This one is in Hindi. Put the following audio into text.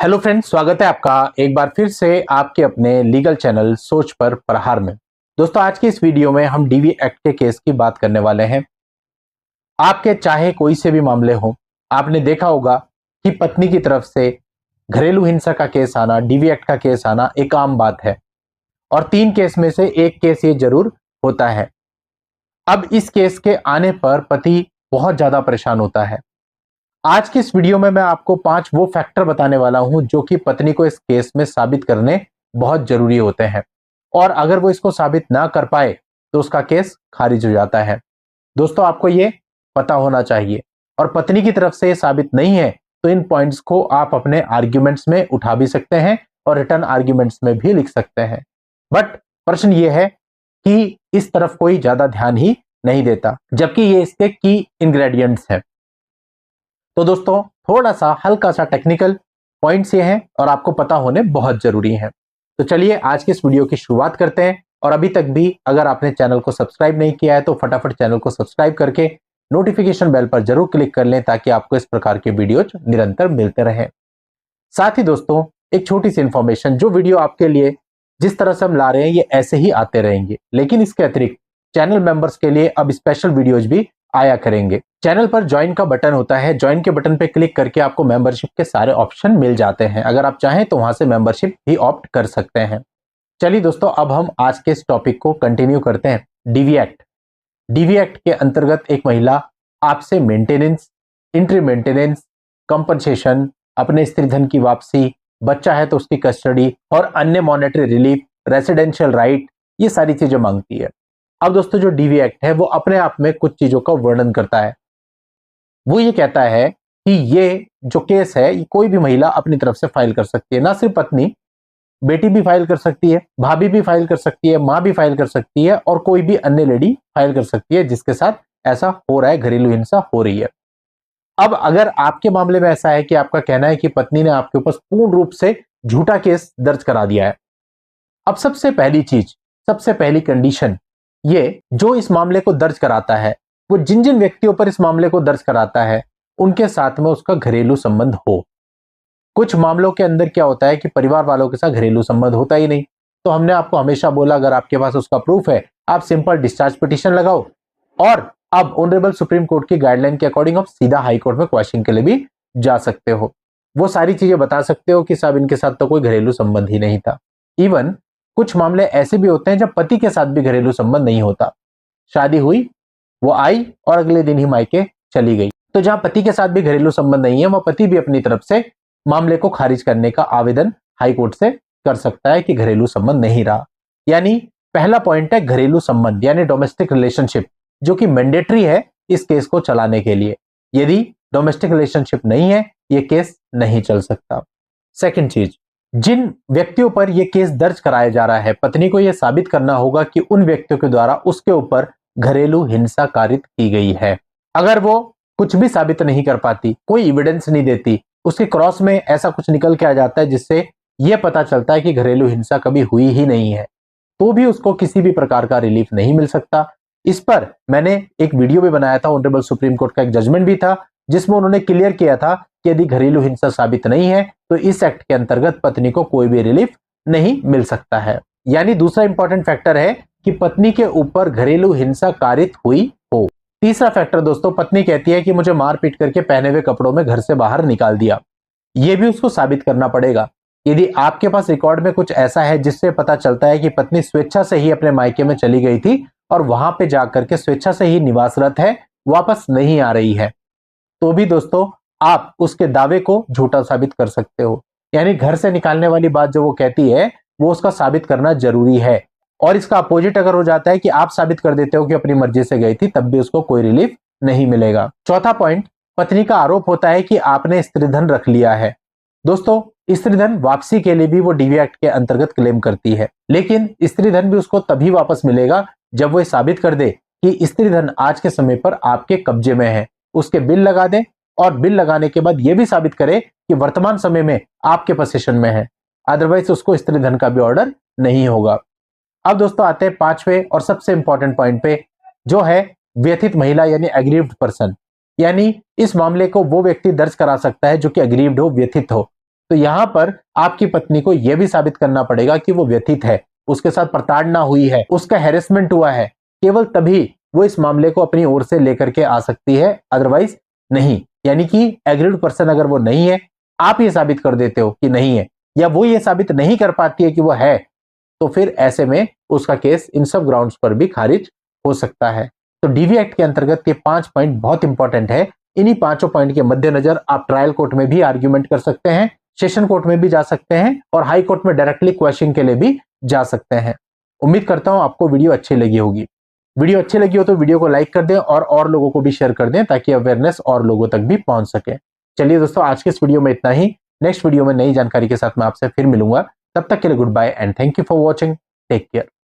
हेलो फ्रेंड्स, स्वागत है आपका एक बार फिर से आपके अपने लीगल चैनल सोच पर प्रहार में। दोस्तों, आज की इस वीडियो में हम डीवी एक्ट के केस की बात करने वाले हैं। आपके चाहे कोई से भी मामले हो, आपने देखा होगा कि पत्नी की तरफ से घरेलू हिंसा का केस आना, डीवी एक्ट का केस आना एक आम बात है और 3 केस में से एक केस ये जरूर होता है। अब इस केस के आने पर पति बहुत ज्यादा परेशान होता है। आज की इस वीडियो में मैं आपको 5 वो फैक्टर बताने वाला हूं जो कि पत्नी को इस केस में साबित करने बहुत जरूरी होते हैं और अगर वो इसको साबित ना कर पाए तो उसका केस खारिज हो जाता है। दोस्तों, आपको ये पता होना चाहिए और पत्नी की तरफ से ये साबित नहीं है तो इन पॉइंट्स को आप अपने आर्ग्यूमेंट्स में उठा भी सकते हैं और रिटर्न आर्ग्यूमेंट्स में भी लिख सकते हैं। बट प्रश्न ये है कि इस तरफ कोई ज्यादा ध्यान ही नहीं देता, जबकि ये इसके की इंग्रेडिएंट्स हैं। तो दोस्तों, थोड़ा सा हल्का सा टेक्निकल पॉइंट्स ये हैं और आपको पता होने बहुत जरूरी हैं। तो चलिए आज के इस वीडियो की शुरुआत करते हैं। और अभी तक भी अगर आपने चैनल को सब्सक्राइब नहीं किया है तो फटाफट चैनल को सब्सक्राइब करके नोटिफिकेशन बेल पर जरूर क्लिक कर लें ताकि आपको इस प्रकार के वीडियोज निरंतर मिलते रहें। साथ ही दोस्तों, एक छोटी सी इंफॉर्मेशन, जो वीडियो आपके लिए जिस तरह से हम ला रहे हैं ये ऐसे ही आते रहेंगे, लेकिन इसके अतिरिक्त चैनल मेंबर्स के लिए अब स्पेशल वीडियोज भी आया करेंगे। चैनल पर ज्वाइन का बटन होता है, ज्वाइन के बटन पर क्लिक करके आपको मेंबरशिप के सारे ऑप्शन मिल जाते हैं। अगर आप चाहें तो वहां से मेंबरशिप भी ऑप्ट कर सकते हैं। चलिए दोस्तों, अब हम आज के इस टॉपिक को कंटिन्यू करते हैं। DV act. डीवी एक्ट के अंतर्गत एक महिला आपसे मेंटेनेंस, इंट्री मेंटेनेंस, कंपनसेशन, अपने स्त्रीधन की वापसी, बच्चा है तो उसकी कस्टडी और अन्य मॉनेटरी रिलीफ, रेसिडेंशियल राइट, ये सारी चीजें मांगती है। अब दोस्तों, जो डीवी एक्ट है वो अपने आप में कुछ चीजों का वर्णन करता है। वो ये कहता है कि ये जो केस है ये कोई भी महिला अपनी तरफ से फाइल कर सकती है। ना सिर्फ पत्नी, बेटी भी फाइल कर सकती है, भाभी भी फाइल कर सकती है, मां भी फाइल कर सकती है और कोई भी अन्य लेडी फाइल कर सकती है जिसके साथ ऐसा हो रहा है, घरेलू हिंसा हो रही है। अब अगर आपके मामले में ऐसा है कि आपका कहना है कि पत्नी ने आपके ऊपर पूर्ण रूप से झूठा केस दर्ज करा दिया है, अब सबसे पहली चीज, सबसे पहली कंडीशन, ये जो इस मामले को दर्ज कराता है वो जिन जिन व्यक्तियों पर इस मामले को दर्ज कराता है उनके साथ में उसका घरेलू संबंध हो। कुछ मामलों के अंदर क्या होता है कि परिवार वालों के साथ घरेलू संबंध होता ही नहीं, तो हमने आपको हमेशा बोला अगर आपके पास उसका प्रूफ है आप सिंपल डिस्चार्ज पिटीशन लगाओ और अब ऑनरेबल सुप्रीम कोर्ट की गाइडलाइन के अकॉर्डिंग आप सीधा हाई कोर्ट में क्वेश्चन के लिए भी जा सकते हो। वो सारी चीजें बता सकते हो कि साहब इनके साथ तो कोई घरेलू संबंध ही नहीं था। इवन कुछ मामले ऐसे भी होते हैं जब पति के साथ भी घरेलू संबंध नहीं होता, शादी हुई, वो आई और अगले दिन ही मायके चली गई। तो जहां पति के साथ भी घरेलू संबंध नहीं है वह पति भी अपनी तरफ से मामले को खारिज करने का आवेदन हाई कोर्ट से कर सकता है कि घरेलू संबंध नहीं रहा। यानी पहला पॉइंट है घरेलू संबंध यानी डोमेस्टिक रिलेशनशिप, जो कि मैंडेटरी है इस केस को चलाने के लिए। यदि डोमेस्टिक रिलेशनशिप नहीं है यह केस नहीं चल सकता। सेकंड चीज, जिन व्यक्तियों पर यह केस दर्ज कराया जा रहा है पत्नी को यह साबित करना होगा कि उन व्यक्तियों के द्वारा उसके ऊपर घरेलू हिंसा कारित की गई है। अगर वो कुछ भी साबित नहीं कर पाती, कोई एविडेंस नहीं देती, उसके क्रॉस में ऐसा कुछ निकल के आ जाता है जिससे यह पता चलता है कि घरेलू हिंसा कभी हुई ही नहीं है, तो भी उसको किसी भी प्रकार का रिलीफ नहीं मिल सकता। इस पर मैंने एक वीडियो भी बनाया था, ऑनरेबल सुप्रीम कोर्ट का एक जजमेंट भी था जिसमें उन्होंने क्लियर किया था कि यदि घरेलू हिंसा साबित नहीं है तो इस एक्ट के अंतर्गत पत्नी को कोई भी रिलीफ नहीं मिल सकता है। यानी दूसरा इंपॉर्टेंट फैक्टर है कि पत्नी के ऊपर घरेलू हिंसा कारित हुई हो। तीसरा फैक्टर दोस्तों, पत्नी कहती है कि मुझे मार पीट करके पहने हुए कपड़ों में घर से बाहर निकाल दिया। यह भी उसको साबित करना पड़ेगा। यदि आपके पास रिकॉर्ड में कुछ ऐसा है जिससे पता चलता है कि पत्नी स्वेच्छा से ही अपने मायके में चली गई थी और वहां पे जाकर के स्वेच्छा से ही निवासरत है, वापस नहीं आ रही है, तो भी दोस्तों आप उसके दावे को झूठा साबित कर सकते हो। यानी घर से निकालने वाली बात जो वो कहती है वो उसका साबित करना जरूरी है। और इसका अपोजिट अगर हो जाता है कि आप साबित कर देते हो कि अपनी मर्जी से गई थी, तब भी उसको कोई रिलीफ नहीं मिलेगा। चौथा पॉइंट, पत्नी का आरोप होता है कि आपने स्त्रीधन रख लिया है। दोस्तों, स्त्रीधन वापसी के लिए भी वो डीवी एक्ट के अंतर्गत क्लेम करती है, लेकिन स्त्रीधन भी उसको तभी वापस मिलेगा जब वो साबित कर दे कि स्त्रीधन आज के समय पर आपके कब्जे में है। उसके बिल लगा दे और बिल लगाने के बाद यह भी साबित करे कि वर्तमान समय में आपके पोजीशन में है, अदरवाइज उसको स्त्रीधन का भी ऑर्डर नहीं होगा। अब दोस्तों आते हैं पांचवें और सबसे इंपॉर्टेंट पॉइंट पे, जो है व्यथित महिला यानी एग्रीव्ड पर्सन। यानी इस मामले को वो व्यक्ति दर्ज करा सकता है जो कि एग्रीव्ड हो, व्यथित हो। तो यहां पर आपकी पत्नी को यह भी साबित करना पड़ेगा कि वो व्यथित है, उसके साथ प्रताड़ना हुई है, उसका हैरेसमेंट हुआ है। केवल तभी वो इस मामले को अपनी ओर से लेकर के आ सकती है, अदरवाइज नहीं। यानी कि एग्रीड पर्सन अगर वो नहीं है, आप ये साबित कर देते हो कि नहीं है, या वो ये साबित नहीं कर पाती है कि वो है, तो फिर ऐसे में उसका केस इन सब ग्राउंड्स पर भी खारिज हो सकता है। तो डीवी एक्ट के अंतर्गत ये 5 पॉइंट बहुत इंपॉर्टेंट है। इन्हीं 5 पॉइंट के मद्देनजर आप ट्रायल कोर्ट में भी आर्ग्यूमेंट कर सकते हैं, सेशन कोर्ट में भी जा सकते हैं और हाई कोर्ट में डायरेक्टली क्वेश्चन के लिए भी जा सकते हैं। उम्मीद करता हूं आपको वीडियो अच्छी लगी होगी। वीडियो अच्छी लगी हो तो वीडियो को लाइक कर दें और लोगों को भी शेयर कर दें ताकि अवेयरनेस और लोगों तक भी पहुंच सके। चलिए दोस्तों, आज के इस वीडियो में इतना ही। नेक्स्ट वीडियो में नई जानकारी के साथ मैं आपसे फिर मिलूंगा। तब तक के लिए good bye and thank you for watching. Take care.